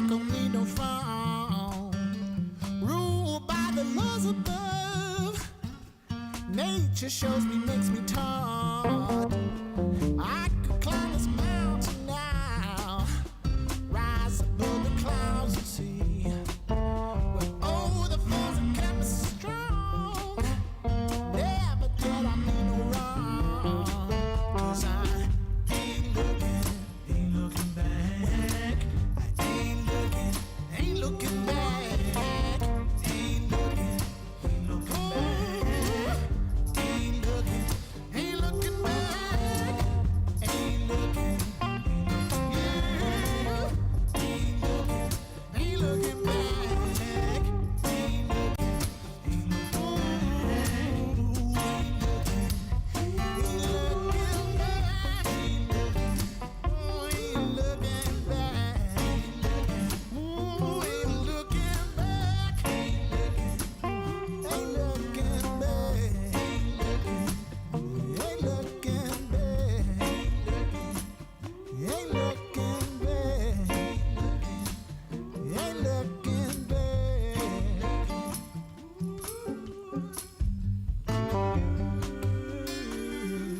gon' need no phone. Ruled by the laws above. Nature shows me, makes me taught. I could climb this mountain now, rise above the clouds and see. Well, oh, the force that kept me strong. Never did I mean no wrong. 'Cause I ain't looking back. I ain't looking back. Ain't looking back. Ain't looking back. Ain't looking. Yeah. Ain't looking back. Ain't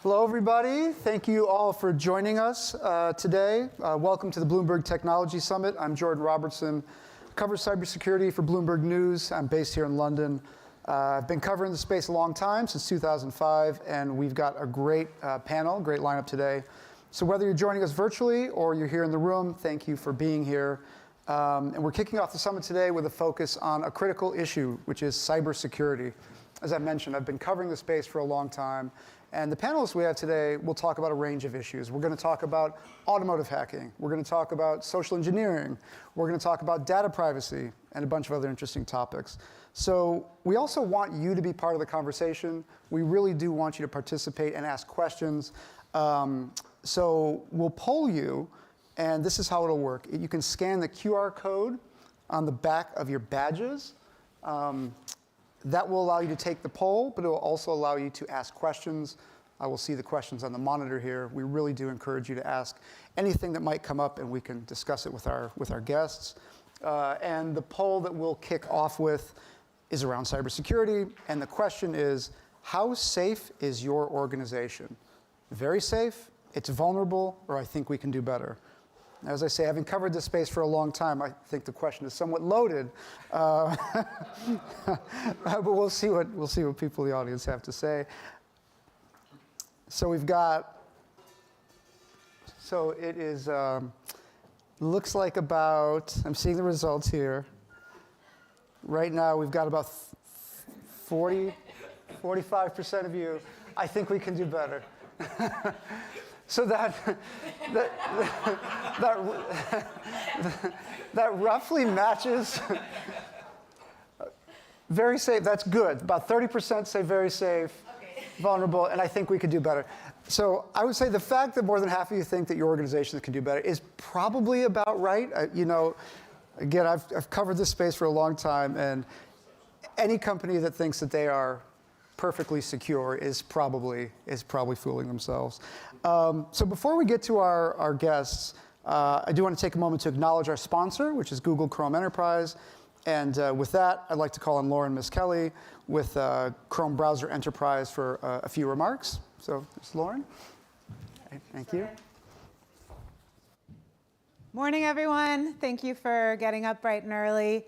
Hello, everybody. Thank you all for joining us today. Welcome to the Bloomberg Technology Summit. I'm Jordan Robertson, cover cybersecurity for Bloomberg News. I'm based here in London. I've been covering the space a long time, since 2005, and we've got a great panel, great lineup today. So whether you're joining us virtually or you're here in the room, thank you for being here. And we're kicking off the summit today with a focus on a critical issue, which is cybersecurity. As I mentioned, I've been covering the space for a long time. And the panelists we have today will talk about a range of issues. We're going to talk about automotive hacking. We're going to talk about social engineering. We're going to talk about data privacy and a bunch of other interesting topics. So we also want you to be part of the conversation. We really do want you to participate and ask questions. So we'll poll you, and this is how it'll work. You can scan the QR code on the back of your badges. That will allow you to take the poll, but it will also allow you to ask questions. I will see the questions on the monitor here. We really do encourage you to ask anything that might come up, and we can discuss it with our guests. And the poll that we'll kick off with is around cybersecurity, and the question is, how safe is your organization? Very safe, it's vulnerable, or I think we can do better. As I say, having covered this space for a long time, I think the question is somewhat loaded. But we'll see what people in the audience have to say. So we've got, so it is, looks like about, I'm seeing the results here. Right now, we've got about 45% of you. I think we can do better. So that roughly matches. Very safe, that's good. About 30% say very safe, okay. Vulnerable, and I think we could do better. So I would say the fact that more than half of you think that your organizations can do better is probably about right. Again, I've covered this space for a long time, and any company that thinks that they are perfectly secure is probably fooling themselves. So before we get to our guests, I do want to take a moment to acknowledge our sponsor, which is Google Chrome Enterprise. And with that, I'd like to call on Lauren Miskelly with Chrome Browser Enterprise for a few remarks. So, Ms. Lauren. Thank you. Morning, everyone. Thank you for getting up bright and early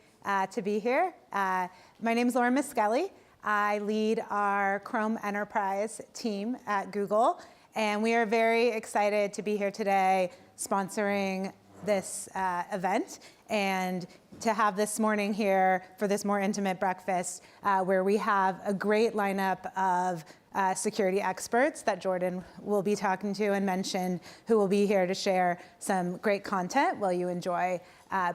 to be here. My name is Lauren Miskelly. I lead our Chrome Enterprise team at Google, and we are very excited to be here today sponsoring this event and to have this morning here for this more intimate breakfast where we have a great lineup of security experts that Jordan will be talking to and mentioned, who will be here to share some great content while you enjoy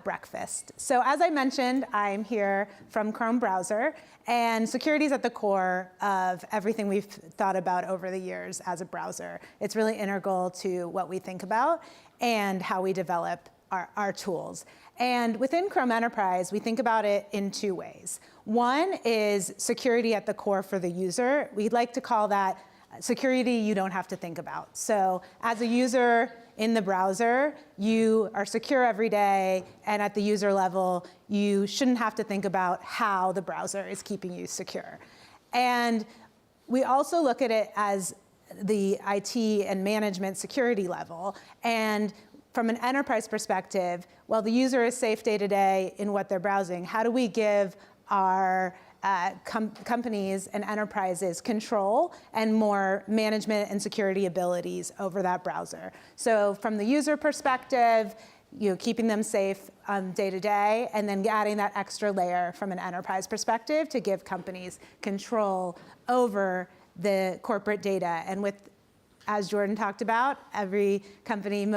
breakfast. So as I mentioned, I'm here from Chrome Browser, and security is at the core of everything we've thought about over the years as a browser. It's really integral to what we think about and how we develop our tools. And within Chrome Enterprise, we think about it in two ways. One is security at the core for the user. We'd like to call that security you don't have to think about. So as a user in the browser, you are secure every day, and at the user level, you shouldn't have to think about how the browser is keeping you secure. And we also look at it as the IT and management security level. And from an enterprise perspective, while the user is safe day to day in what they're browsing, how do we give our companies and enterprises control and more management and security abilities over that browser? So from the user perspective, keeping them safe day to day, and then adding that extra layer from an enterprise perspective to give companies control over the corporate data. And with, as Jordan talked about, every company, at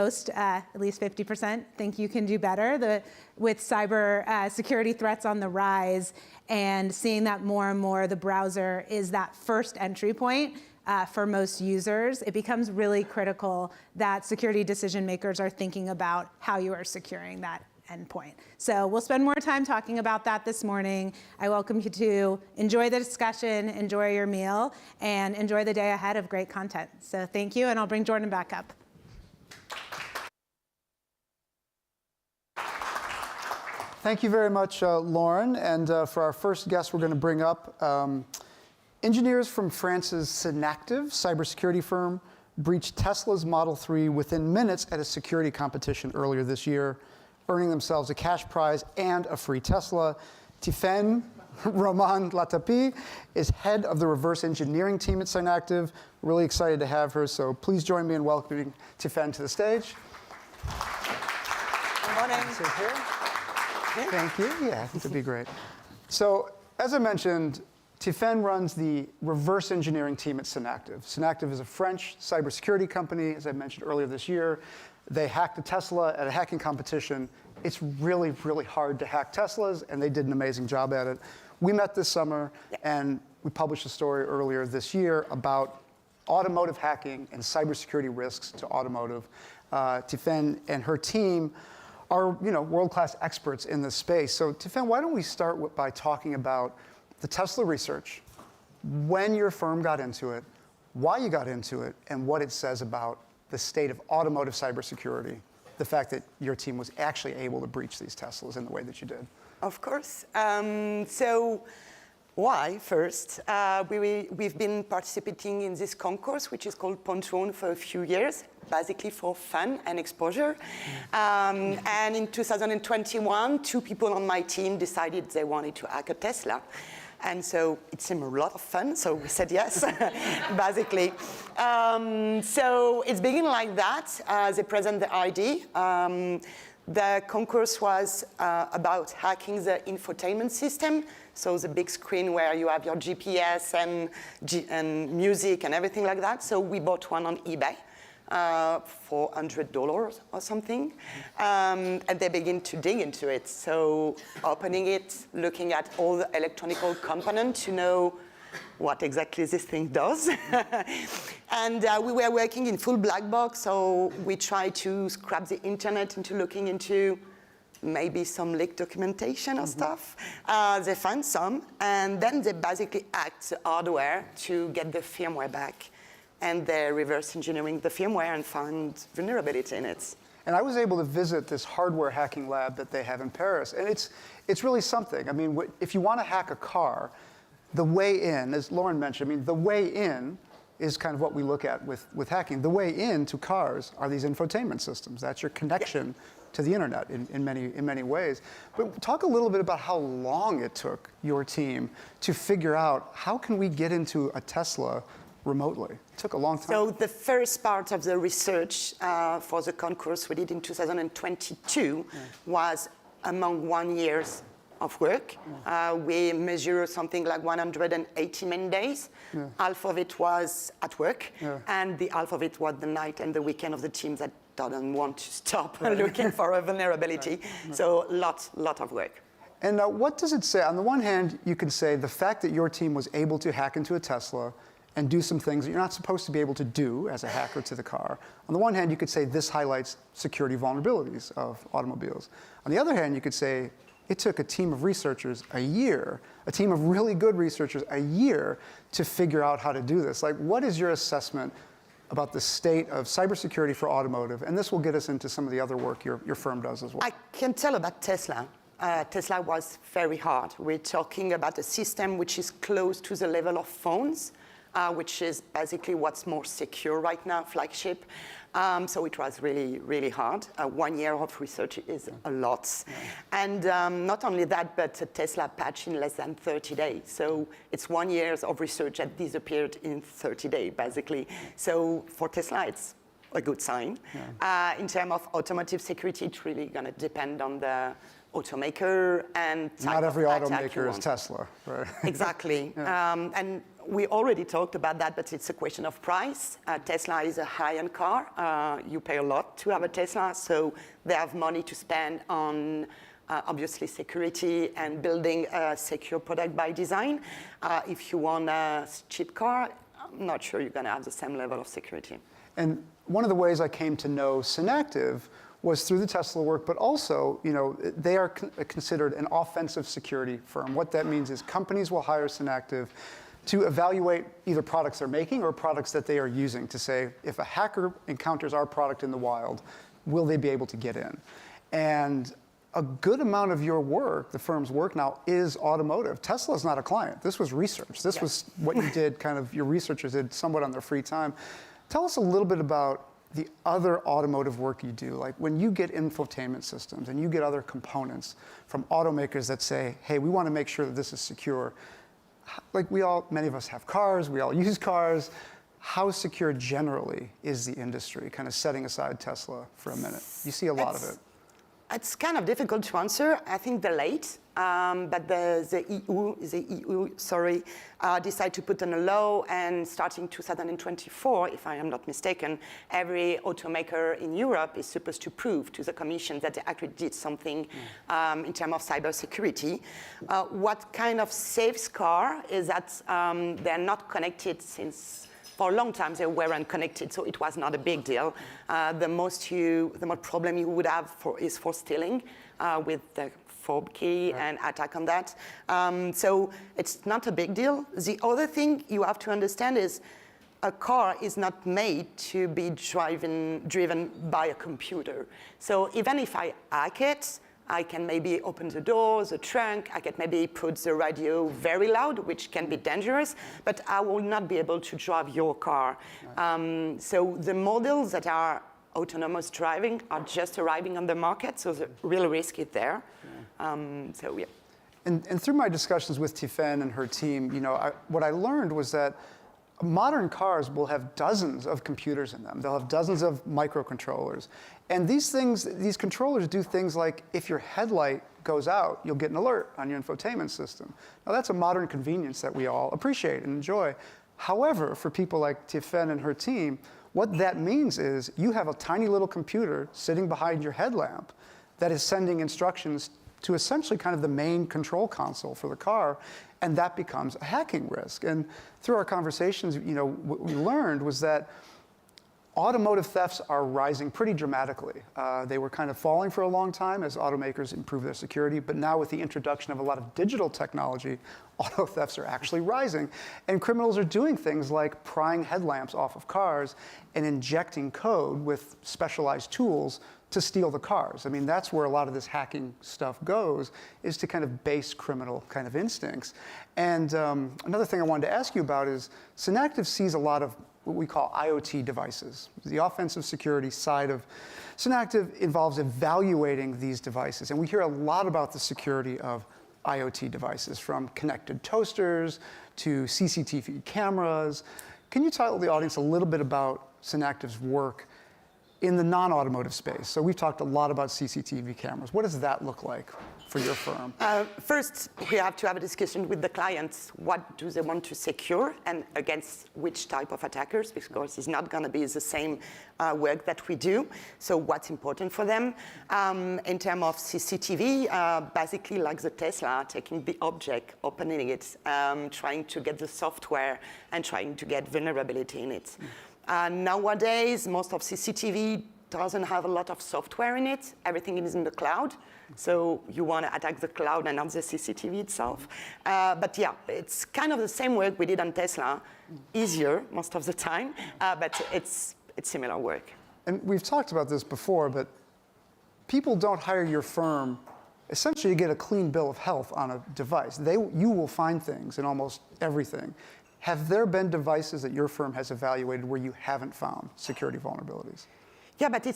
least 50%, think you can do better. With cyber security threats on the rise and seeing that more and more the browser is that first entry point for most users, it becomes really critical that security decision makers are thinking about how you are securing that endpoint. So we'll spend more time talking about that this morning. I welcome you to enjoy the discussion, enjoy your meal, and enjoy the day ahead of great content. So thank you, and I'll bring Jordan back up. Thank you very much, Lauren. And for our first guest we're going to bring up, Engineers from France's Synactive cybersecurity firm breached Tesla's Model 3 within minutes at a security competition earlier this year, earning themselves a cash prize and a free Tesla. Tiffaine Roman Latapi is head of the reverse engineering team at Synactive. Really excited to have her, so please join me in welcoming Tiffaine to the stage. Good morning. Sit here. Thank you. Yeah, I think it'd be great. So, as I mentioned, Tiffaine runs the reverse engineering team at Synactive. Synactive is a French cybersecurity company, as I mentioned earlier this year. They hacked a Tesla at a hacking competition. It's really, really hard to hack Teslas, and they did an amazing job at it. We met this summer, and we published a story earlier this year about automotive hacking and cybersecurity risks to automotive. Tiffaine and her team are world-class experts in this space. So Tiffaine, why don't we start by talking about the Tesla research, when your firm got into it, why you got into it, and what it says about the state of automotive cybersecurity, the fact that your team was actually able to breach these Teslas in the way that you did. Of course. So why, first? We've been participating in this concourse, which is called Pontoon, for a few years, basically for fun and exposure. And in 2021, 2 people on my team decided they wanted to hack a Tesla. And so it seemed a lot of fun, so we said yes, basically. So it's beginning like that. They present the ID. The concourse was about hacking the infotainment system, so the big screen where you have your GPS and music and everything like that. So we bought one on eBay for $100 or something, and they begin to dig into it. So opening it, looking at all the electronic components to know what exactly this thing does. And we were working in full black box, so we tried to scrap the internet into looking into maybe some leaked documentation or stuff. They found some, and then they basically hacked the hardware to get the firmware back. And they're reverse engineering the firmware and found vulnerability in it. And I was able to visit this hardware hacking lab that they have in Paris, and it's really something. I mean, if you want to hack a car, the way in, as Lauren mentioned, I mean, the way in is kind of what we look at with hacking. The way into cars are these infotainment systems. That's your connection to the internet in many ways. But talk a little bit about how long it took your team to figure out how can we get into a Tesla remotely. It took a long time. So the first part of the research for the concourse we did in 2022 was among 1 year of work. We measured something like 180 man days. Half of it was at work, and the half of it was the night and the weekend of the team that doesn't want to stop looking for a vulnerability. So lot of work. And what does it say? On the one hand, you can say the fact that your team was able to hack into a Tesla and do some things that you're not supposed to be able to do as a hacker to the car. On the one hand, you could say this highlights security vulnerabilities of automobiles. On the other hand, you could say it took a team of researchers a year, a team of really good researchers a year to figure out how to do this. Like, what is your assessment about the state of cybersecurity for automotive? And this will get us into some of the other work your firm does as well. I can tell about Tesla. Tesla was very hard. We're talking about a system which is close to the level of phones, which is basically what's more secure right now, flagship. So it was really, really hard. 1 year of research is a lot. And not only that, but a Tesla patch in less than 30 days. So it's 1 year of research that disappeared in 30 days, basically. So for Tesla, it's a good sign. In terms of automotive security, it's really going to depend on the automaker and type Not every of attack automaker is Tesla, right? Exactly. And we already talked about that, but it's a question of price. Tesla is a high-end car. You pay a lot to have a Tesla, so they have money to spend on obviously security and building a secure product by design. If you want a cheap car, I'm not sure you're going to have the same level of security. And one of the ways I came to know Synactive was through the Tesla work, but also, they are considered an offensive security firm. What that means is companies will hire Synactive to evaluate either products they're making or products that they are using to say, if a hacker encounters our product in the wild, will they be able to get in? And a good amount of your work, the firm's work now, is automotive. Tesla's not a client. This was research. This was what you did, kind of your researchers did somewhat on their free time. Tell us a little bit about the other automotive work you do. Like when you get infotainment systems and you get other components from automakers that say, hey, we want to make sure that this is secure. Like many of us have cars, we all use cars. How secure generally is the industry, kind of setting aside Tesla for a minute? You see a lot of it. It's kind of difficult to answer. I think they're late, but the EU decided to put on a law, and starting 2024, if I am not mistaken, every automaker in Europe is supposed to prove to the Commission that they actually did something in terms of cybersecurity. What kind of saves car is that they're not connected since. For a long time, they weren't connected, so it was not a big deal. The most problem you would have is for stealing with the fob key and attack on that. So it's not a big deal. The other thing you have to understand is a car is not made to be driven by a computer. So even if I hack it, I can maybe open the door, the trunk, I can maybe put the radio very loud, which can be dangerous, but I will not be able to drive your car. So the models that are autonomous driving are just arriving on the market, so the real risk is there. And through my discussions with Tiffen and her team, what I learned was that modern cars will have dozens of computers in them. They'll have dozens of microcontrollers. And these controllers do things like if your headlight goes out, you'll get an alert on your infotainment system. Now that's a modern convenience that we all appreciate and enjoy. However, for people like Tiffen and her team, what that means is you have a tiny little computer sitting behind your headlamp that is sending instructions to essentially kind of the main control console for the car, and that becomes a hacking risk. And through our conversations, what we learned was that automotive thefts are rising pretty dramatically. They were kind of falling for a long time as automakers improve their security, but now with the introduction of a lot of digital technology, auto thefts are actually rising. And criminals are doing things like prying headlamps off of cars and injecting code with specialized tools to steal the cars. I mean, that's where a lot of this hacking stuff goes, is to kind of base criminal kind of instincts. And another thing I wanted to ask you about is Synactive sees a lot of what we call IoT devices. The offensive security side of Synactive involves evaluating these devices. And we hear a lot about the security of IoT devices, from connected toasters to CCTV cameras. Can you tell the audience a little bit about Synactive's work in the non-automotive space? So we've talked a lot about CCTV cameras. What does that look like for your firm? First, we have to have a discussion with the clients. What do they want to secure, and against which type of attackers? Because it's not going to be the same work that we do. So what's important for them? In terms of CCTV, basically like the Tesla, taking the object, opening it, trying to get the software, and trying to get vulnerability in it. Nowadays, most of CCTV doesn't have a lot of software in it. Everything is in the cloud. So you want to attack the cloud and not the CCTV itself. But yeah, it's kind of the same work we did on Tesla. Easier most of the time, but it's similar work. And we've talked about this before, but people don't hire your firm essentially to get a clean bill of health on a device. You will find things in almost everything. Have there been devices that your firm has evaluated where you haven't found security vulnerabilities? Yeah, but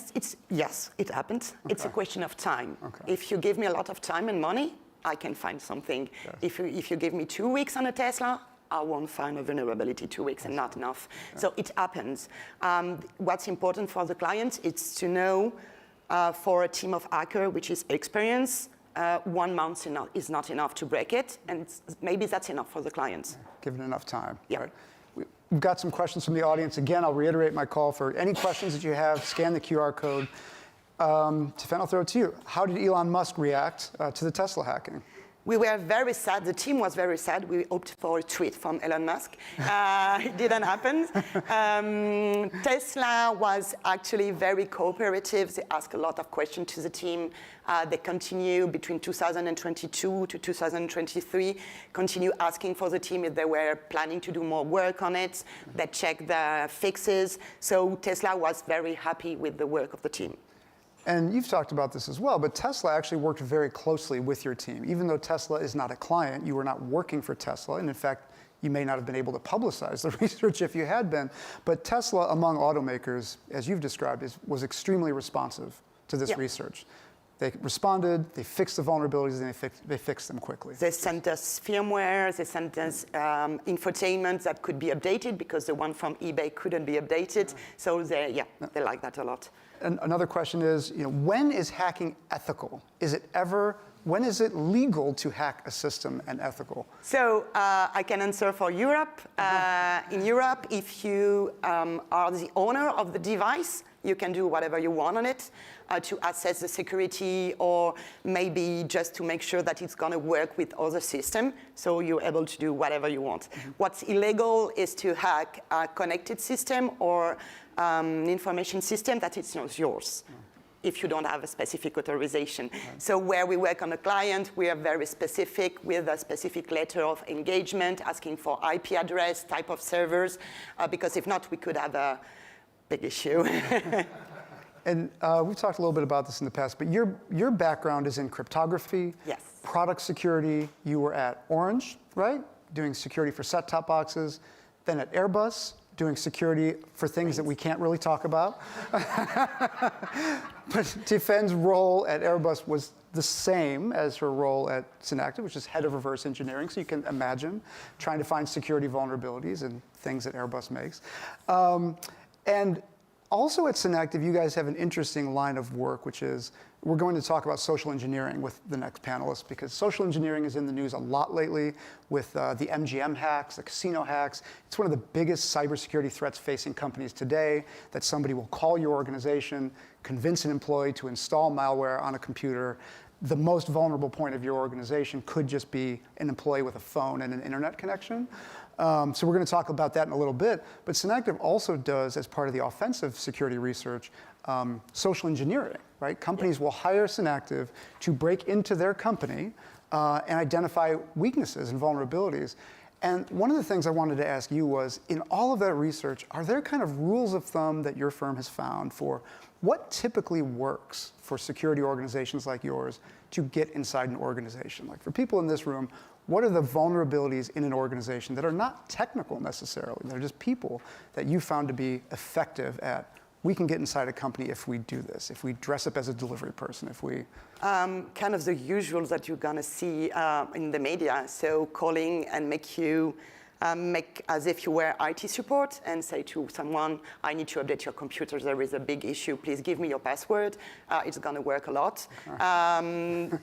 yes, it happens. Okay. It's a question of time. Okay. If you give me a lot of time and money, I can find something. Yes. If you give me 2 weeks on a Tesla, I won't find a vulnerability 2 weeks and not enough. Yeah. So it happens. What's important for the client is to know for a team of hackers, which is experienced, 1 month is not enough to break it, and maybe that's enough for the clients. Given enough time. Yeah. Right. We've got some questions from the audience. Again, I'll reiterate my call for any questions that you have, scan the QR code. Tiffen, I'll throw it to you. How did Elon Musk react to the Tesla hacking? We were very sad. The team was very sad. We hoped for a tweet from Elon Musk. It didn't happen. Tesla was actually very cooperative. They asked a lot of questions to the team. They continue between 2022 to 2023, continue asking for the team if they were planning to do more work on it. They checked the fixes. So Tesla was very happy with the work of the team. And you've talked about this as well, but Tesla actually worked very closely with your team. Even though Tesla is not a client, you were not working for Tesla, and in fact, you may not have been able to publicize the research if you had been. But Tesla, among automakers, as you've described, was extremely responsive to this research. They responded, they fixed the vulnerabilities, and they fixed them quickly. They sent us firmware, they sent us infotainment that could be updated because the one from eBay couldn't be updated. So they like that a lot. And another question is, when is hacking ethical? When is it legal to hack a system and ethical? So I can answer for Europe. In Europe, if you are the owner of the device, you can do whatever you want on it to assess the security or maybe just to make sure that it's going to work with other systems. So you're able to do whatever you want. What's illegal is to hack a connected system or information system that is not yours. If you don't have a specific authorization. So where we work on a client, we are very specific with a specific letter of engagement, asking for IP address, type of servers, because if not, we could have a big issue. And we've talked a little bit about this in the past, but your background is in cryptography, product security. You were at Orange, right? Doing security for set-top boxes. Then at Airbus, doing security for things that we can't really talk about. But Tifen's role at Airbus was the same as her role at Synactive, which is head of reverse engineering. So you can imagine trying to find security vulnerabilities and things that Airbus makes. And also at Synactive, you guys have an interesting line of work, which is we're going to talk about social engineering with the next panelist, because social engineering is in the news a lot lately with the MGM hacks, the casino hacks. It's one of the biggest cybersecurity threats facing companies today, that somebody will call your organization, convince an employee to install malware on a computer. The most vulnerable point of your organization could just be an employee with a phone and an internet connection. So we're going to talk about that in a little bit. But Synactive also does, as part of the offensive security research, social engineering, right? Companies will hire Synactive to break into their company and identify weaknesses and vulnerabilities. And one of the things I wanted to ask you was, in all of that research, are there kind of rules of thumb that your firm has found for what typically works for security organizations like yours to get inside an organization? Like for people in this room, what are the vulnerabilities in an organization that are not technical necessarily? They're just people that you found to be effective at. We can get inside a company if we do this, if we dress up as a delivery person, if we... kind of the usual that you're going to see in the media. So calling and make as if you were IT support and say to someone, I need to update your computer, there is a big issue, please give me your password. It's going to work a lot.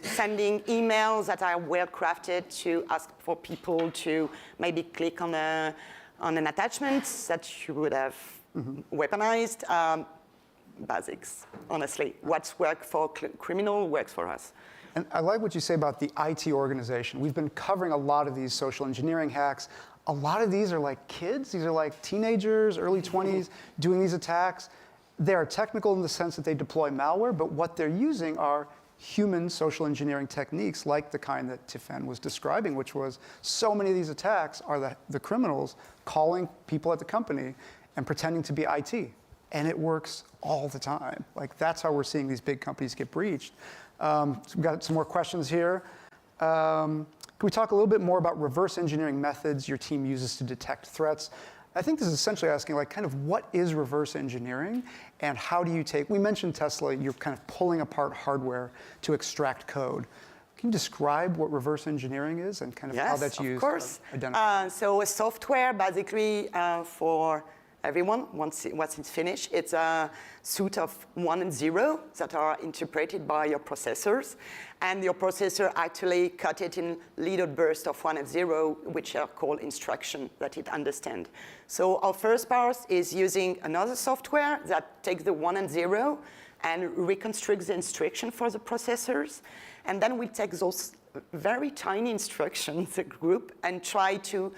Sending emails that are well crafted to ask for people to maybe click on an attachment that you would have weaponized. Basics, honestly. What's worked for criminal works for us. And I like what you say about the IT organization. We've been covering a lot of these social engineering hacks. A lot of these are like kids. These are like teenagers, early 20s, doing these attacks. They are technical in the sense that they deploy malware, but what they're using are human social engineering techniques like the kind that Tiffen was describing, which was so many of these attacks are the criminals calling people at the company and pretending to be IT. And it works all the time. Like that's how we're seeing these big companies get breached. So we've got some more questions here. Can we talk a little bit more about reverse engineering methods your team uses to detect threats? I think this is essentially asking, like, kind of what is reverse engineering and how do you take, we mentioned Tesla, you're kind of pulling apart hardware to extract code. Can you describe what reverse engineering is and kind of how that's used? Yes, of course. To identify? So a software, basically, for everyone, once it's finished, it's a suite of 1 and 0 that are interpreted by your processors. And your processor actually cut it in little bursts of 1 and 0, which are called instructions that it understands. So our first part is using another software that takes the 1 and 0 and reconstructs the instruction for the processors. And then we take those very tiny instructions, the group, and try to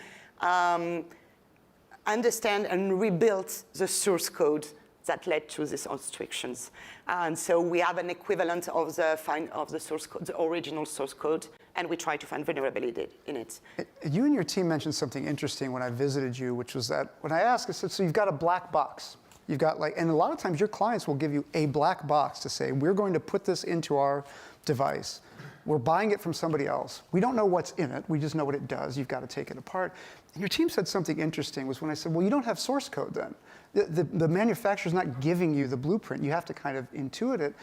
understand and rebuild the source code that led to these instructions. And so we have an equivalent of the source code, the original source code, and we try to find vulnerability in it. You and your team mentioned something interesting when I visited you, which was that when I asked, I said, so you've got a black box. You've got and a lot of times your clients will give you a black box to say, we're going to put this into our device. We're buying it from somebody else. We don't know what's in it. We just know what it does. You've got to take it apart. And your team said something interesting was when I said, well, you don't have source code then. The manufacturer's not giving you the blueprint. You have to kind of intuit it.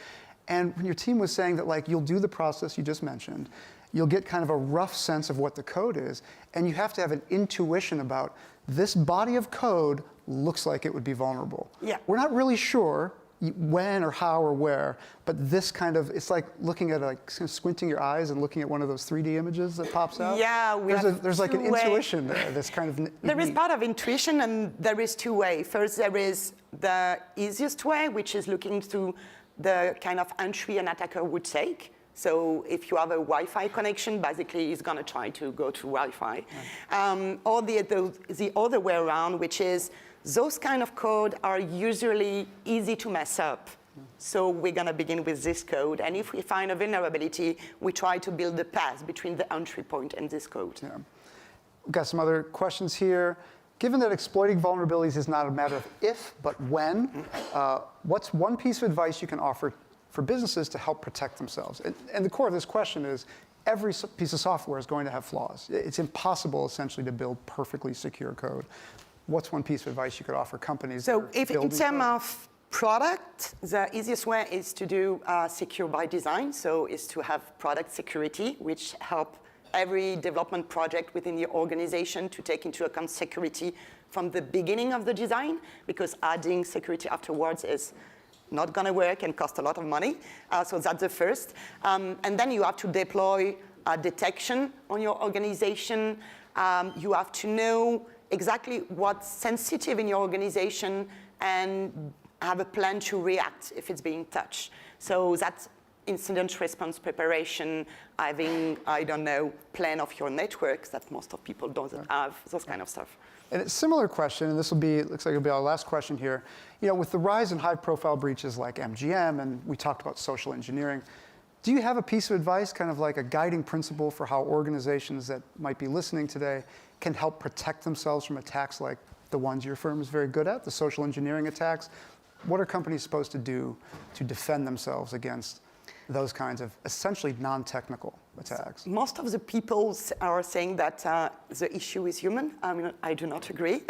And when your team was saying that you'll do the process you just mentioned, you'll get kind of a rough sense of what the code is, and you have to have an intuition about this body of code looks like it would be vulnerable. Yeah. We're not really sure when or how or where, but this kind of, it's like looking at squinting your eyes and looking at one of those 3D images that pops out. Yeah, there's like an intuition there, this kind of There is part of intuition, and there is two ways. First, there is the easiest way, which is looking through the kind of entry an attacker would take. So if you have a Wi-Fi connection, basically he's going to try to go to Wi-Fi. Right. Or the other way around, which is those kind of code are usually easy to mess up. So we're going to begin with this code. And if we find a vulnerability, we try to build a path between the entry point and this code. Yeah. We've got some other questions here. Given that exploiting vulnerabilities is not a matter of if, but when, what's one piece of advice you can offer for businesses to help protect themselves? And the core of this question is, every piece of software is going to have flaws. It's impossible, essentially, to build perfectly secure code. What's one piece of advice you could offer companies? So if in terms of product, the easiest way is to do secure by design. So is to have product security, which help every development project within the organization to take into account security from the beginning of the design, because adding security afterwards is not going to work and cost a lot of money. So that's the first. And then you have to deploy detection on your organization. You have to know exactly what's sensitive in your organization and have a plan to react if it's being touched. So that's incident response preparation, having, plan of your networks that most of people don't have, those kind of stuff. And a similar question, and this looks like it'll be our last question here. With the rise in high-profile breaches like MGM, and we talked about social engineering, do you have a piece of advice, kind of like a guiding principle for how organizations that might be listening today can help protect themselves from attacks like the ones your firm is very good at, the social engineering attacks? What are companies supposed to do to defend themselves against those kinds of essentially non-technical attacks? Most of the people are saying that the issue is human. I do not agree.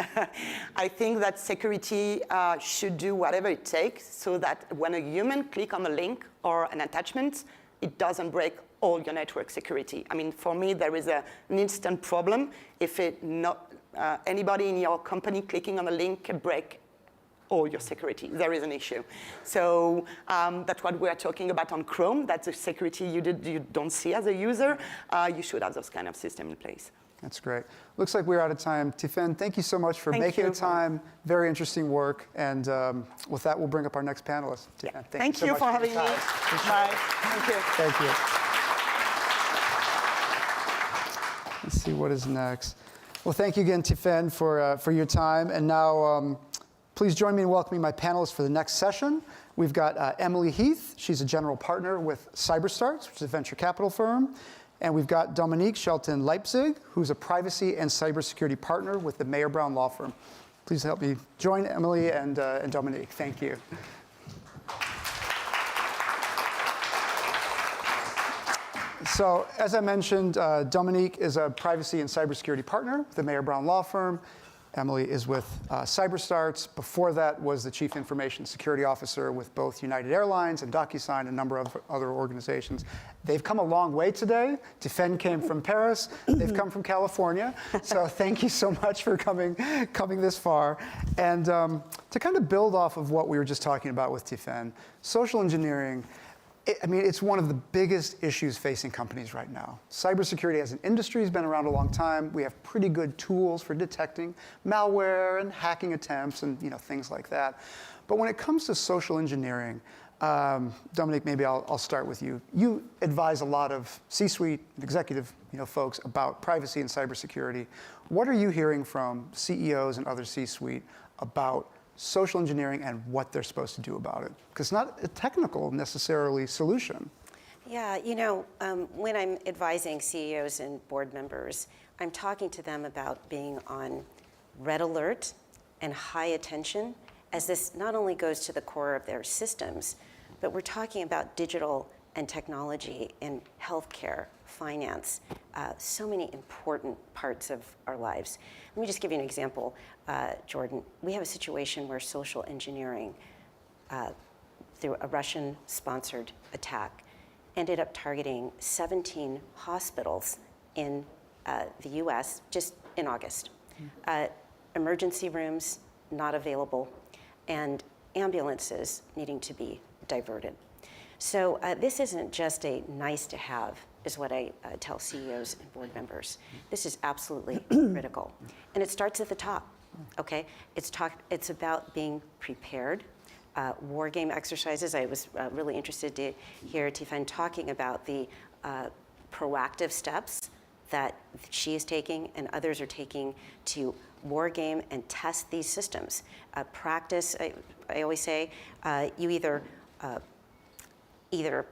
I think that security should do whatever it takes so that when a human clicks on a link or an attachment, it doesn't break all your network security. For me, there is an instant problem if anybody in your company clicking on a link can break all your security. There is an issue. So that's what we're talking about on Chrome. That's the security you don't see as a user. You should have those kind of systems in place. That's great. Looks like we're out of time. Tiffaine, thank you so much for making the time. Very interesting work. And with that, we'll bring up our next panelist. Yeah. Thank you for having me. Bye. Thank you. Thank you. Let's see what is next. Well, thank you again, Tiffaine, for your time. And now, please join me in welcoming my panelists for the next session. We've got Emily Heath. She's a general partner with CyberStarts, which is a venture capital firm. And we've got Dominique Shelton-Leipzig, who's a privacy and cybersecurity partner with the Mayer Brown Law Firm. Please help me join Emily and Dominique. Thank you. So, as I mentioned, Dominique is a privacy and cybersecurity partner with the Mayer Brown Law Firm. Emily is with CyberStarts. Before that was the Chief Information Security Officer with both United Airlines and DocuSign and a number of other organizations. They've come a long way today. Tiffaine came from Paris. They've come from California. So thank you so much for coming this far. And to kind of build off of what we were just talking about with Tiffaine, social engineering, it's one of the biggest issues facing companies right now. Cybersecurity as an industry has been around a long time. We have pretty good tools for detecting malware and hacking attempts and things like that. But when it comes to social engineering, Dominique, maybe I'll start with you. You advise a lot of C-suite executive folks about privacy and cybersecurity. What are you hearing from CEOs and other C-suite about social engineering and what they're supposed to do about it? Because it's not a technical necessarily solution. Yeah, when I'm advising CEOs and board members, I'm talking to them about being on red alert and high attention as this not only goes to the core of their systems, but we're talking about digital and technology in healthcare, finance, so many important parts of our lives. Let me just give you an example, Jordan. We have a situation where social engineering, through a Russian-sponsored attack, ended up targeting 17 hospitals in the US just in August. Emergency rooms not available, and ambulances needing to be diverted. So this isn't just a nice to have, is what I tell CEOs and board members. This is absolutely critical. And it starts at the top, okay? It's about being prepared. War game exercises, I was really interested to hear Tiffany talking about the proactive steps that she is taking and others are taking to war game and test these systems. Practice, I always say, you either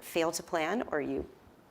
fail to plan or you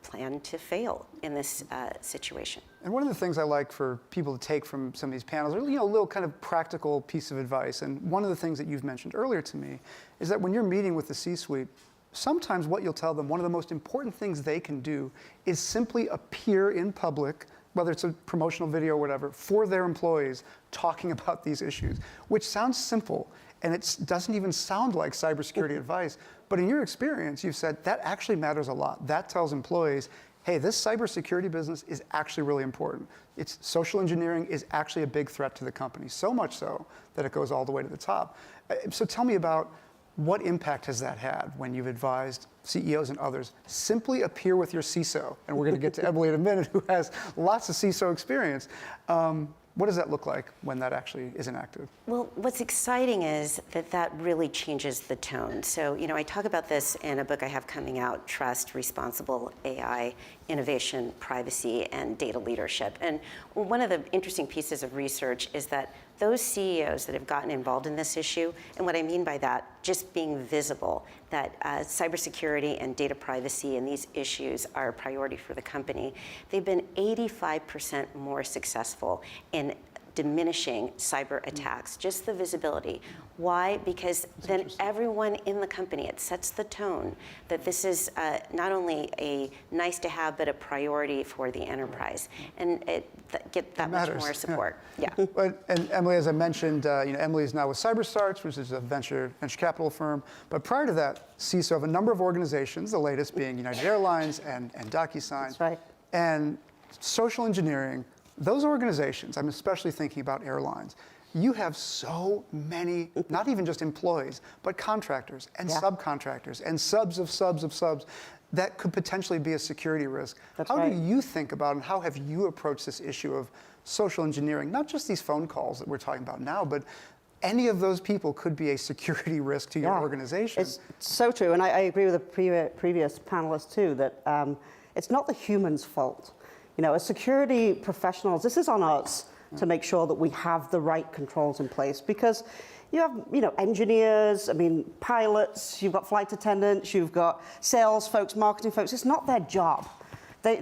plan to fail in this situation. And one of the things I like for people to take from some of these panels are, a little kind of practical piece of advice. And one of the things that you've mentioned earlier to me is that when you're meeting with the C-suite, sometimes what you'll tell them, one of the most important things they can do is simply appear in public, whether it's a promotional video or whatever, for their employees talking about these issues, which sounds simple. And it doesn't even sound like cybersecurity advice. But in your experience, you've said that actually matters a lot. That tells employees, hey, this cybersecurity business is actually really important. It's social engineering is actually a big threat to the company, so much so that it goes all the way to the top. So tell me about what impact has that had when you've advised CEOs and others, simply appear with your CISO, and we're going to get to Emily in a minute, who has lots of CISO experience. What does that look like when that actually is enacted? Well, what's exciting is that really changes the tone. So, I talk about this in a book I have coming out, Trust, Responsible AI, Innovation, Privacy, and Data Leadership. And one of the interesting pieces of research is that those CEOs that have gotten involved in this issue, and what I mean by that, just being visible, that cybersecurity and data privacy and these issues are a priority for the company, they've been 85% more successful in diminishing cyber attacks, just the visibility. Why? Because then everyone in the company, it sets the tone that this is not only a nice to have, but a priority for the enterprise. And get that much more support. Yeah. And Emily, as I mentioned, Emily is now with CyberStarts, which is a venture capital firm. But prior to that, CISO of a number of organizations, the latest being United Airlines and DocuSign. That's right. And social engineering, those organizations, I'm especially thinking about airlines, you have so many, not even just employees, but contractors and subcontractors and subs of subs of subs that could potentially be a security risk. That's how right. do you think about and how have you approached this issue of social engineering? Not just these phone calls that we're talking about now, but any of those people could be a security risk to your organization. It's so true, and I agree with the previous panelists too, that it's not the human's fault. As security professionals, this is on us to make sure that we have the right controls in place, because you have, engineers, pilots, you've got flight attendants, you've got sales folks, marketing folks. It's not their job.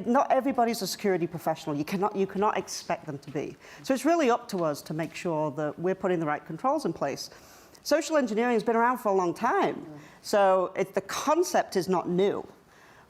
Not everybody's a security professional. You cannot expect them to be. So it's really up to us to make sure that we're putting the right controls in place. Social engineering has been around for a long time, so the concept is not new.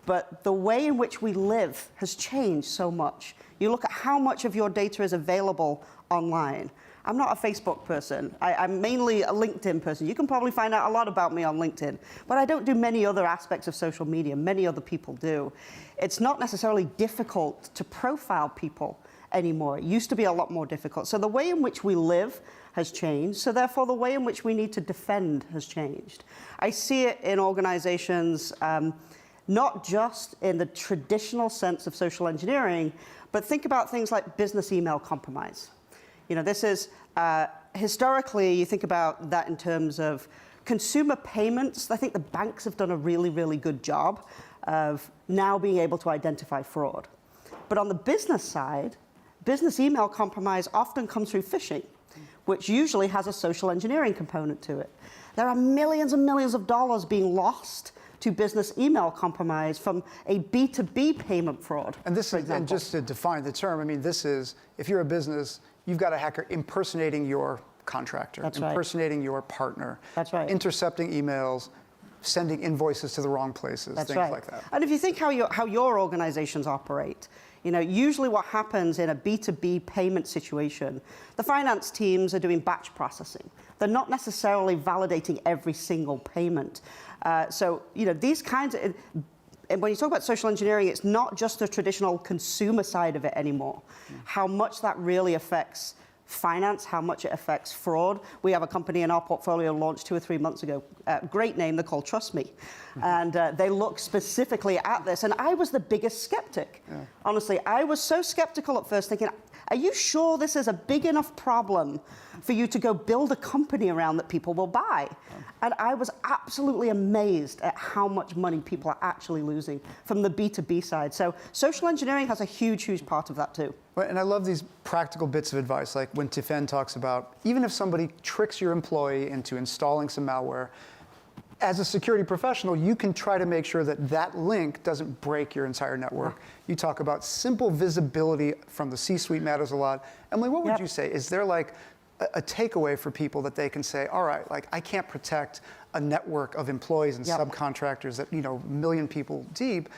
But the way in which we live has changed so much. You look at how much of your data is available online. I'm not a Facebook person. I'm mainly a LinkedIn person. You can probably find out a lot about me on LinkedIn. But I don't do many other aspects of social media. Many other people do. It's not necessarily difficult to profile people anymore. It used to be a lot more difficult. So the way in which we live has changed. So therefore, the way in which we need to defend has changed. I see it in organizations, not just in the traditional sense of social engineering, but think about things like business email compromise. This is, historically, you think about that in terms of consumer payments. I think the banks have done a really, really good job of now being able to identify fraud. But on the business side, business email compromise often comes through phishing, which usually has a social engineering component to it. There are millions and millions of dollars being lost to business email compromise from a B2B payment fraud. And this is, and just to define the term, this is, if you're a business, you've got a hacker impersonating your contractor, That's right. impersonating your partner, That's right. intercepting emails, sending invoices to the wrong places, That's things right. like that. And if you think how your organizations operate, usually what happens in a B2B payment situation, the finance teams are doing batch processing. They're not necessarily validating every single payment. So these kinds of, and when you talk about social engineering, it's not just the traditional consumer side of it anymore. How much that really affects finance, how much it affects fraud. We have a company in our portfolio launched 2 or 3 months ago. Great name, they're called Trust Me. And they look specifically at this. And I was the biggest skeptic. Yeah. Honestly, I was so skeptical at first, thinking, are you sure this is a big enough problem for you to go build a company around that people will buy? And I was absolutely amazed at how much money people are actually losing from the B2B side. So social engineering has a huge, huge part of that too. And I love these practical bits of advice, like when Tiffen talks about, even if somebody tricks your employee into installing some malware, as a security professional, you can try to make sure that that link doesn't break your entire network. Yeah. You talk about simple visibility from the C-suite matters a lot. Emily, what would you say? Is there like a takeaway for people that they can say, all right, like I can't protect a network of employees and subcontractors that, a million people deep.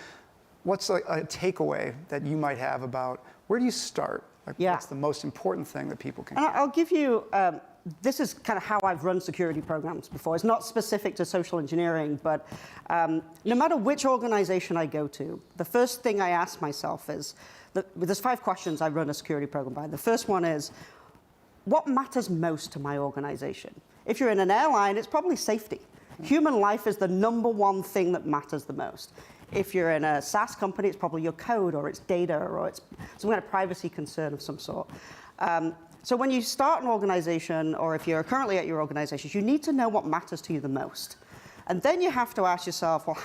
What's a takeaway that you might have about where do you start? Like, what's the most important thing that people can do? I'll give you, this is kind of how I've run security programs before. It's not specific to social engineering, but no matter which organization I go to, the first thing I ask myself is, there's 5 questions I run a security program by. The first one is, what matters most to my organization? If you're in an airline, it's probably safety. Human life is the #1 thing that matters the most. If you're in a SaaS company, it's probably your code or it's data or it's some kind of privacy concern of some sort. So when you start an organization, or if you're currently at your organization, you need to know what matters to you the most. And then you have to ask yourself, well,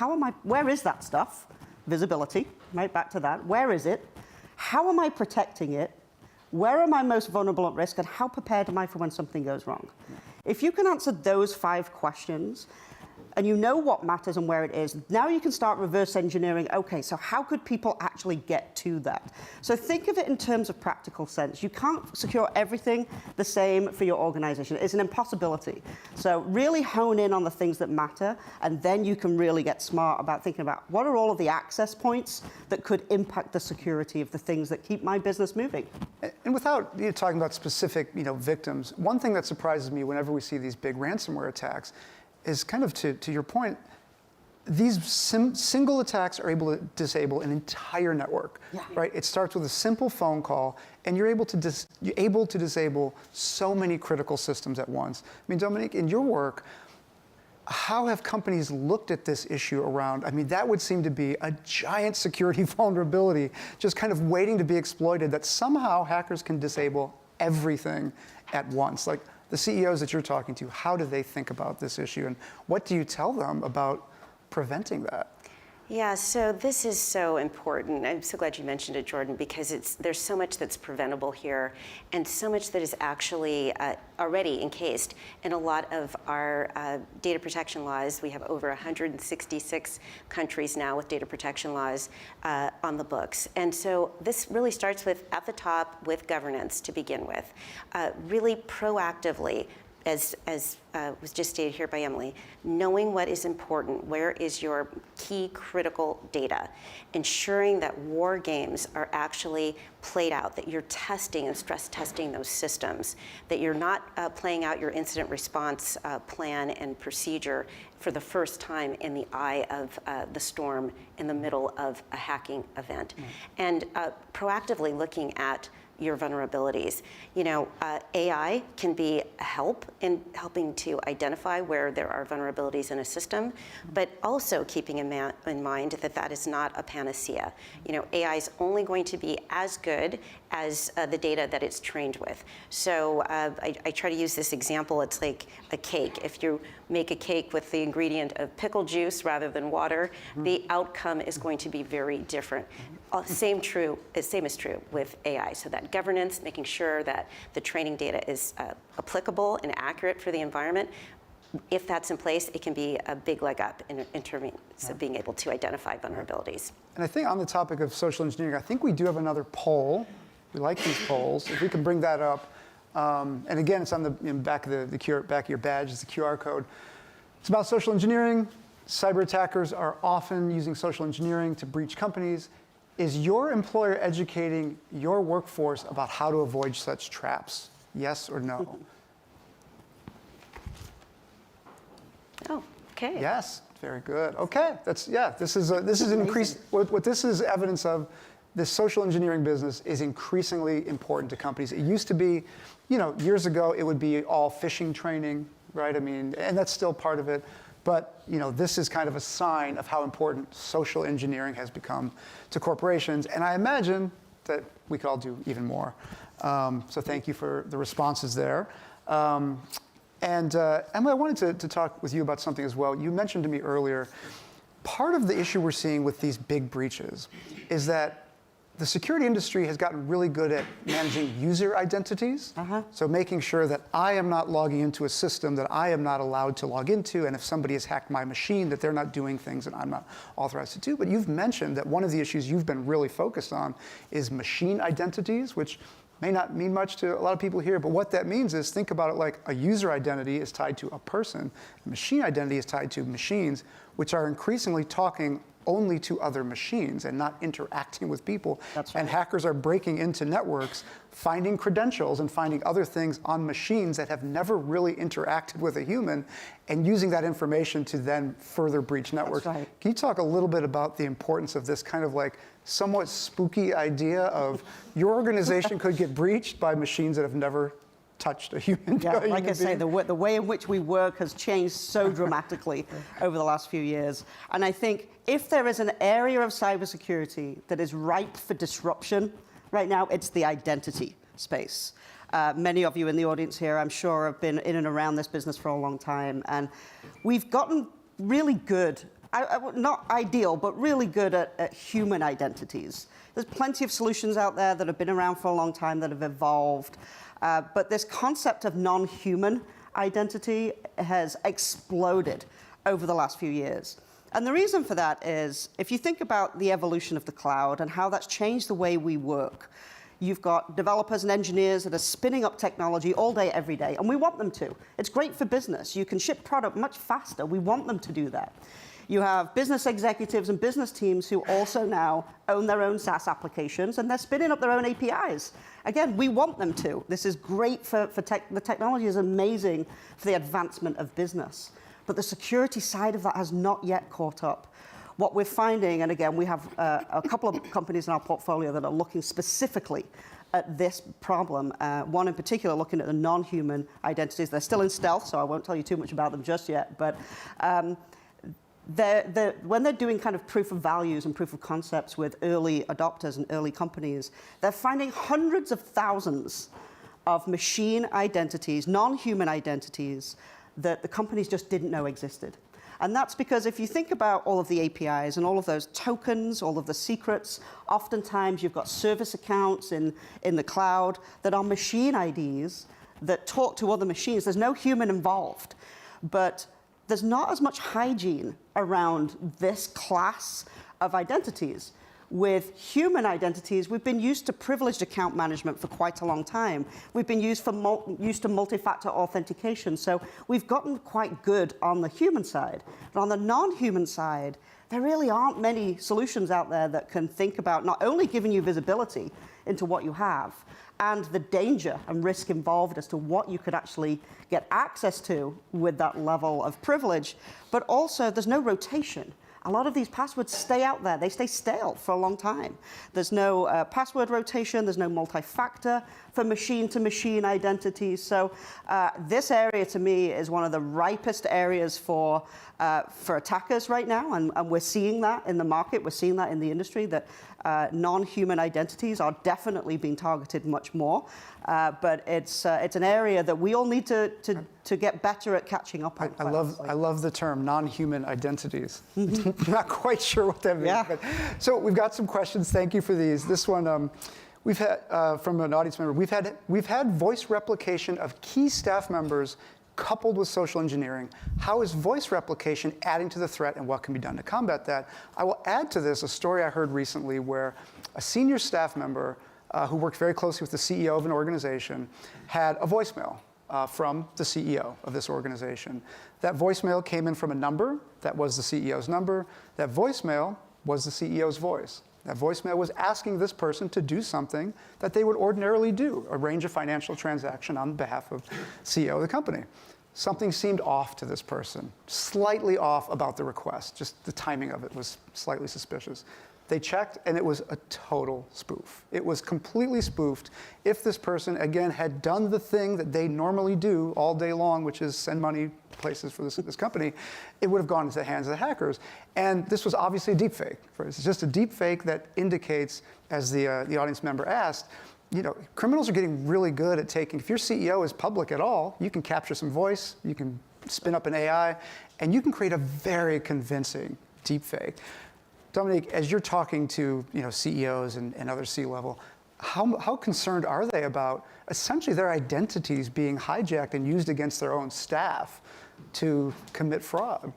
where is that stuff? Visibility, right, back to that. Where is it? How am I protecting it? Where am I most vulnerable at risk? And how prepared am I for when something goes wrong? If you can answer those 5 questions, and you know what matters and where it is, now you can start reverse engineering, okay, so how could people actually get to that? So think of it in terms of practical sense. You can't secure everything the same for your organization. It's an impossibility. So really hone in on the things that matter, and then you can really get smart about thinking about what are all of the access points that could impact the security of the things that keep my business moving. And without talking about specific victims, one thing that surprises me whenever we see these big ransomware attacks is kind of to your point, these single attacks are able to disable an entire network, right? It starts with a simple phone call, and you're able to disable so many critical systems at once. I mean, Dominique, in your work, how have companies looked at this issue around? I mean, that would seem to be a giant security vulnerability, just kind of waiting to be exploited, that somehow hackers can disable everything at once. Like, the CEOs that you're talking to, how do they think about this issue, and what do you tell them about preventing that? Yeah, so this is so important. I'm so glad you mentioned it, Jordan, because there's so much that's preventable here, and so much that is actually already encased in a lot of our data protection laws. We have over 166 countries now with data protection laws on the books. And so this really starts with, at the top, with governance to begin with. Really proactively, as was just stated here by Emily, knowing what is important, where is your key critical data, ensuring that war games are actually played out, that you're testing and stress testing those systems, that you're not playing out your incident response plan and procedure for the first time in the eye of the storm in the middle of a hacking event, and proactively looking at your vulnerabilities. AI can be a help in helping to identify where there are vulnerabilities in a system, but also keeping in mind that that is not a panacea. AI is only going to be as good as the data that it's trained with. So I try to use this example. It's like a cake. If you make a cake with the ingredient of pickle juice rather than water, the outcome is going to be very different. Same is true with AI. So that governance, making sure that the training data is applicable and accurate for the environment. If that's in place, it can be a big leg up in terms of being able to identify vulnerabilities. And I think on the topic of social engineering, I think we do have another poll. We like these polls. If we can bring that up. And again, it's on the back of back of your badge. It's the QR code. It's about social engineering. Cyber attackers are often using social engineering to breach companies. Is your employer educating your workforce about how to avoid such traps? Yes or no? Oh, okay. Yes, very good. Okay, this is an increase. What this is evidence of, this social engineering business is increasingly important to companies. It used to be, years ago, it would be all phishing training, right? I mean, and that's still part of it. But this is kind of a sign of how important social engineering has become to corporations. And I imagine that we could all do even more. So thank you for the responses there. And Emily, I wanted to talk with you about something as well. You mentioned to me earlier, part of the issue we're seeing with these big breaches is that the security industry has gotten really good at managing user identities. So making sure that I am not logging into a system that I am not allowed to log into, and if somebody has hacked my machine, that they're not doing things that I'm not authorized to do. But you've mentioned that one of the issues you've been really focused on is machine identities, which may not mean much to a lot of people here, but what that means is, think about it like a user identity is tied to a person, a machine identity is tied to machines, which are increasingly talking only to other machines and not interacting with people. That's right. And hackers are breaking into networks, finding credentials and finding other things on machines that have never really interacted with a human, and using that information to then further breach networks. That's right. Can you talk a little bit about the importance of this kind of like somewhat spooky idea of your organization could get breached by machines that have never touched a human Yeah, like I say, being? the way in which we work has changed so dramatically over the last few years. And I think if there is an area of cybersecurity that is ripe for disruption right now, it's the identity space. Many of you in the audience here, I'm sure, have been in and around this business for a long time. And we've gotten really good, not ideal, but really good at human identities. There's plenty of solutions out there that have been around for a long time that have evolved. But this concept of non-human identity has exploded over the last few years. And the reason for that is, if you think about the evolution of the cloud and how that's changed the way we work, you've got developers and engineers that are spinning up technology all day, every day, and we want them to. It's great for business. You can ship product much faster. We want them to do that. You have business executives and business teams who also now own their own SaaS applications, and they're spinning up their own APIs. Again, we want them to. This is great for tech. The technology is amazing for the advancement of business. But the security side of that has not yet caught up. What we're finding, and again, we have a couple of companies in our portfolio that are looking specifically at this problem. One in particular looking at the non-human identities. They're still in stealth, so I won't tell you too much about them just yet. But when they're doing kind of proof of values and proof of concepts with early adopters and early companies, they're finding hundreds of thousands of machine identities, non-human identities, that the companies just didn't know existed. And that's because if you think about all of the APIs and all of those tokens, all of the secrets, oftentimes you've got service accounts in the cloud that are machine IDs that talk to other machines. There's no human involved. But there's not as much hygiene around this class of identities. With human identities, we've been used to privileged account management for quite a long time. We've been used to multi-factor authentication, so we've gotten quite good on the human side. But on the non-human side, there really aren't many solutions out there that can think about not only giving you visibility into what you have, and the danger and risk involved as to what you could actually get access to with that level of privilege, but also there's no rotation. A lot of these passwords stay out there. They stay stale for a long time. There's no password rotation. There's no multi-factor for machine-to-machine identities. So this area, to me, is one of the ripest areas for attackers right now, and we're seeing that in the market. We're seeing that in the industry, that non-human identities are definitely being targeted much more. But it's an area that we all need to get better at catching up on. I love the term non-human identities. Not quite sure what that means. Yeah. But, so we've got some questions. Thank you for these. This one we've had from an audience member. We've had voice replication of key staff members coupled with social engineering. How is voice replication adding to the threat, and what can be done to combat that? I will add to this a story I heard recently where a senior staff member who worked very closely with the CEO of an organization, had a voicemail from the CEO of this organization. That voicemail came in from a number that was the CEO's number. That voicemail was the CEO's voice. That voicemail was asking this person to do something that they would ordinarily do, arrange a financial transaction on behalf of the CEO of the company. Something seemed off to this person, slightly off about the request. Just the timing of it was slightly suspicious. They checked, and it was a total spoof. It was completely spoofed. If this person, again, had done the thing that they normally do all day long, which is send money places for this company, it would have gone into the hands of the hackers. And this was obviously a deep fake. It's just a deep fake that indicates, as the audience member asked, criminals are getting really good at taking, if your CEO is public at all, you can capture some voice, you can spin up an AI, and you can create a very convincing deep fake. Dominique, as you're talking to CEOs and other C-level, how concerned are they about essentially their identities being hijacked and used against their own staff to commit fraud?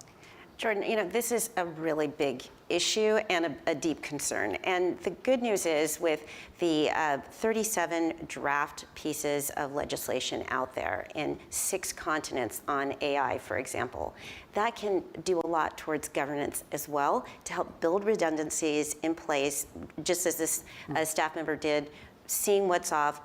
Jordan, this is a really big issue and a deep concern. And the good news is with the 37 draft pieces of legislation out there in 6 continents on AI, for example, that can do a lot towards governance as well to help build redundancies in place, just as this staff member did, seeing what's off,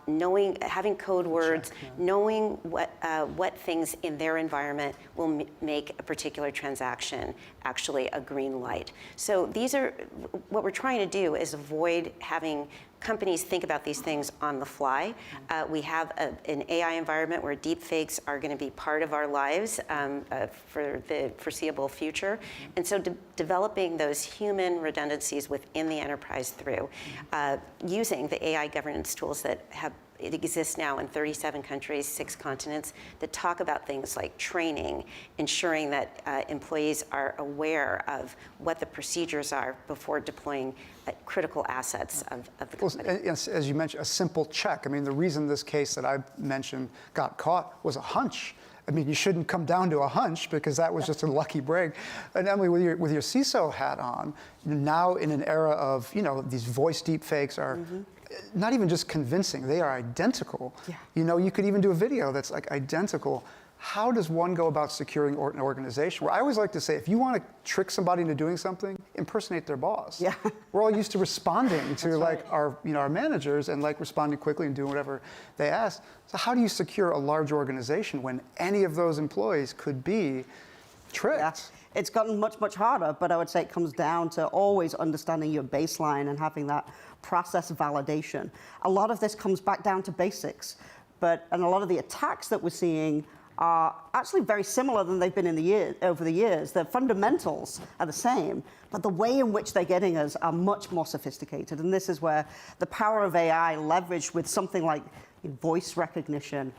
having code words, knowing what things in their environment will make a particular transaction actually a green light. So what we're trying to do is avoid having companies think about these things on the fly. We have an AI environment where deep fakes are going to be part of our lives for the foreseeable future. And so developing those human redundancies within the enterprise through using the AI governance tools that exist now in 37 countries, 6 continents, that talk about things like training, ensuring that employees are aware of what the procedures are before deploying critical assets of the company. Well, as you mentioned, a simple check. I mean, the reason this case that I mentioned got caught was a hunch. I mean, you shouldn't come down to a hunch because that was just a lucky break. And Emily, with your CISO hat on, now in an era of, these voice deep fakes are not even just convincing, they are identical. Yeah. You could even do a video that's like identical. How does one go about securing an organization? Where I always like to say, if you want to trick somebody into doing something, impersonate their boss. Yeah. We're all used to responding to our managers and responding quickly and doing whatever they ask. So how do you secure a large organization when any of those employees could be tricked? Yeah. It's gotten much, much harder, but I would say it comes down to always understanding your baseline and having that process validation. A lot of this comes back down to basics, and a lot of the attacks that we're seeing are actually very similar than they've been over the years. The fundamentals are the same, but the way in which they're getting us are much more sophisticated. And this is where the power of AI leveraged with something like voice recognition,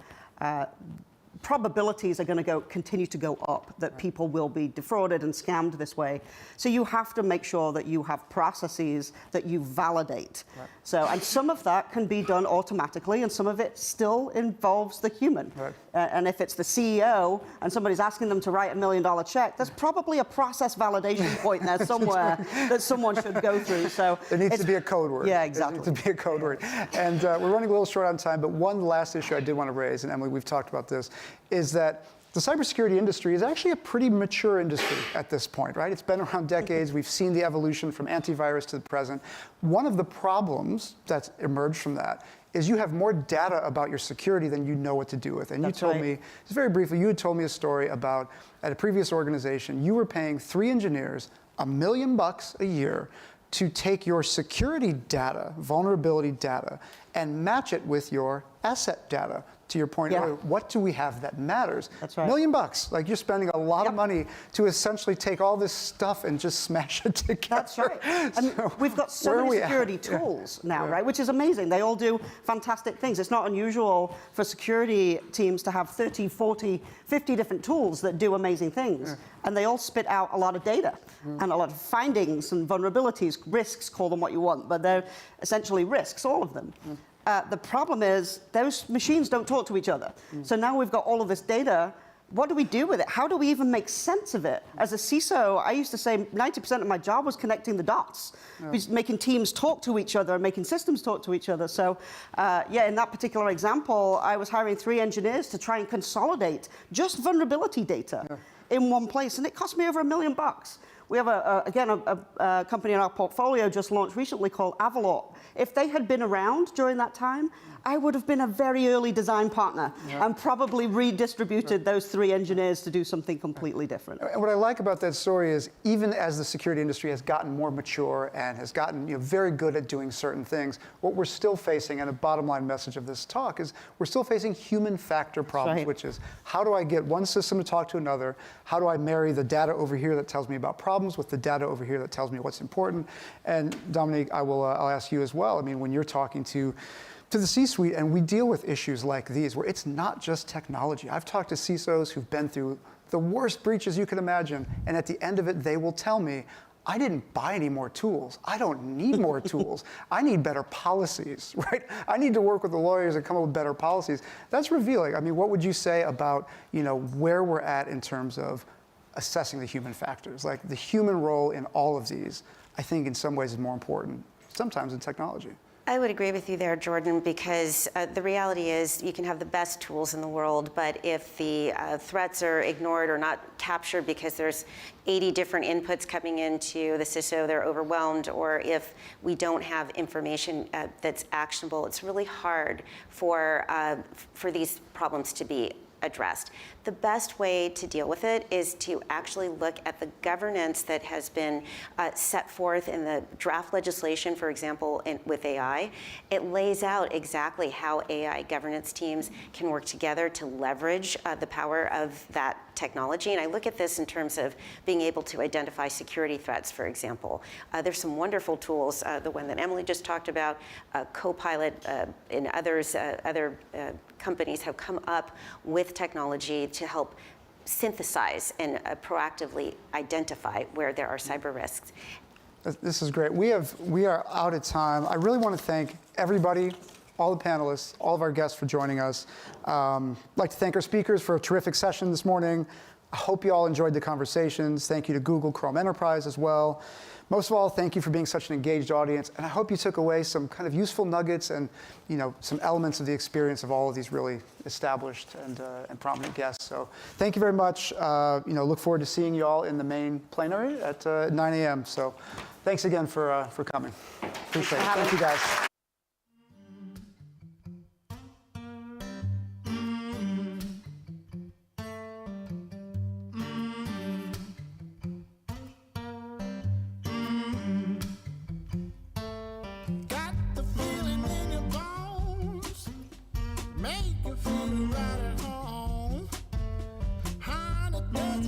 probabilities are going to continue to go up, that people will be defrauded and scammed this way. So you have to make sure that you have processes that you validate. Right. And some of that can be done automatically, and some of it still involves the human. Right. And if it's the CEO and somebody's asking them to write $1 million check, there's probably a process validation point there somewhere that someone should go through. So there needs to be a code word. Yeah, exactly. There needs to be a code word. And we're running a little short on time, but one last issue I did want to raise, and Emily, we've talked about this, is that the cybersecurity industry is actually a pretty mature industry at this point, right? It's been around decades. We've seen the evolution from antivirus to the present. One of the problems that's emerged from that is you have more data about your security than you know what to do with. And That's you told right. me, just very briefly, you had told me a story about, at a previous organization, you were paying 3 engineers $1 million a year to take your security data, vulnerability data, and match it with your asset data. To your point earlier, what do we have that matters? That's right. $1 million. Like, you're spending a lot of money to essentially take all this stuff and just smash it together. That's right. And we've got so many security tools now, right? Which is amazing. They all do fantastic things. It's not unusual for security teams to have 30, 40, 50 different tools that do amazing things. And they all spit out a lot of data and a lot of findings and vulnerabilities, risks, call them what you want, but they're essentially risks, all of them. The problem is those machines don't talk to each other. So now we've got all of this data what do we do with it? How do we even make sense of it? As a CISO, I used to say 90% of my job was connecting the dots, making teams talk to each other, making systems talk to each other. So, in that particular example, I was hiring 3 engineers to try and consolidate just vulnerability data in one place, and it cost me over $1 million. We have, a company in our portfolio just launched recently called Avalor. If they had been around during that time, I would have been a very early design partner and probably redistributed those 3 engineers to do something completely different. And what I like about that story is even as the security industry has gotten more mature and has gotten very good at doing certain things, what we're still facing, and a bottom line message of this talk, is we're still facing human factor problems, which is how do I get one system to talk to another? How do I marry the data over here that tells me about problems with the data over here that tells me what's important? And Dominique, I'll ask you as well. I mean, when you're talking to the C-suite, and we deal with issues like these, where it's not just technology. I've talked to CISOs who've been through the worst breaches you can imagine, and at the end of it, they will tell me, I didn't buy any more tools. I don't need more tools. I need better policies, right? I need to work with the lawyers and come up with better policies. That's revealing. I mean, what would you say about, where we're at in terms of assessing the human factors? Like the human role in all of these, I think in some ways is more important, sometimes in technology. I would agree with you there, Jordan, because the reality is you can have the best tools in the world, but if the threats are ignored or not captured because there's 80 different inputs coming into the CISO, they're overwhelmed, or if we don't have information that's actionable, it's really hard for these problems to be addressed. The best way to deal with it is to actually look at the governance that has been set forth in the draft legislation, for example, with AI. It lays out exactly how AI governance teams can work together to leverage the power of that technology. And I look at this in terms of being able to identify security threats, for example. There's some wonderful tools, the one that Emily just talked about, Copilot and others, other companies have come up with technology to help synthesize and proactively identify where there are cyber risks. This is great. We are out of time. I really want to thank everybody, all the panelists, all of our guests for joining us. I'd like to thank our speakers for a terrific session this morning. I hope you all enjoyed the conversations. Thank you to Google Chrome Enterprise as well. Most of all, thank you for being such an engaged audience, and I hope you took away some kind of useful nuggets and some elements of the experience of all of these really established and prominent guests. So thank you very much. Look forward to seeing you all in the main plenary at 9 a.m. So thanks again for coming. Appreciate it. Thank you, guys.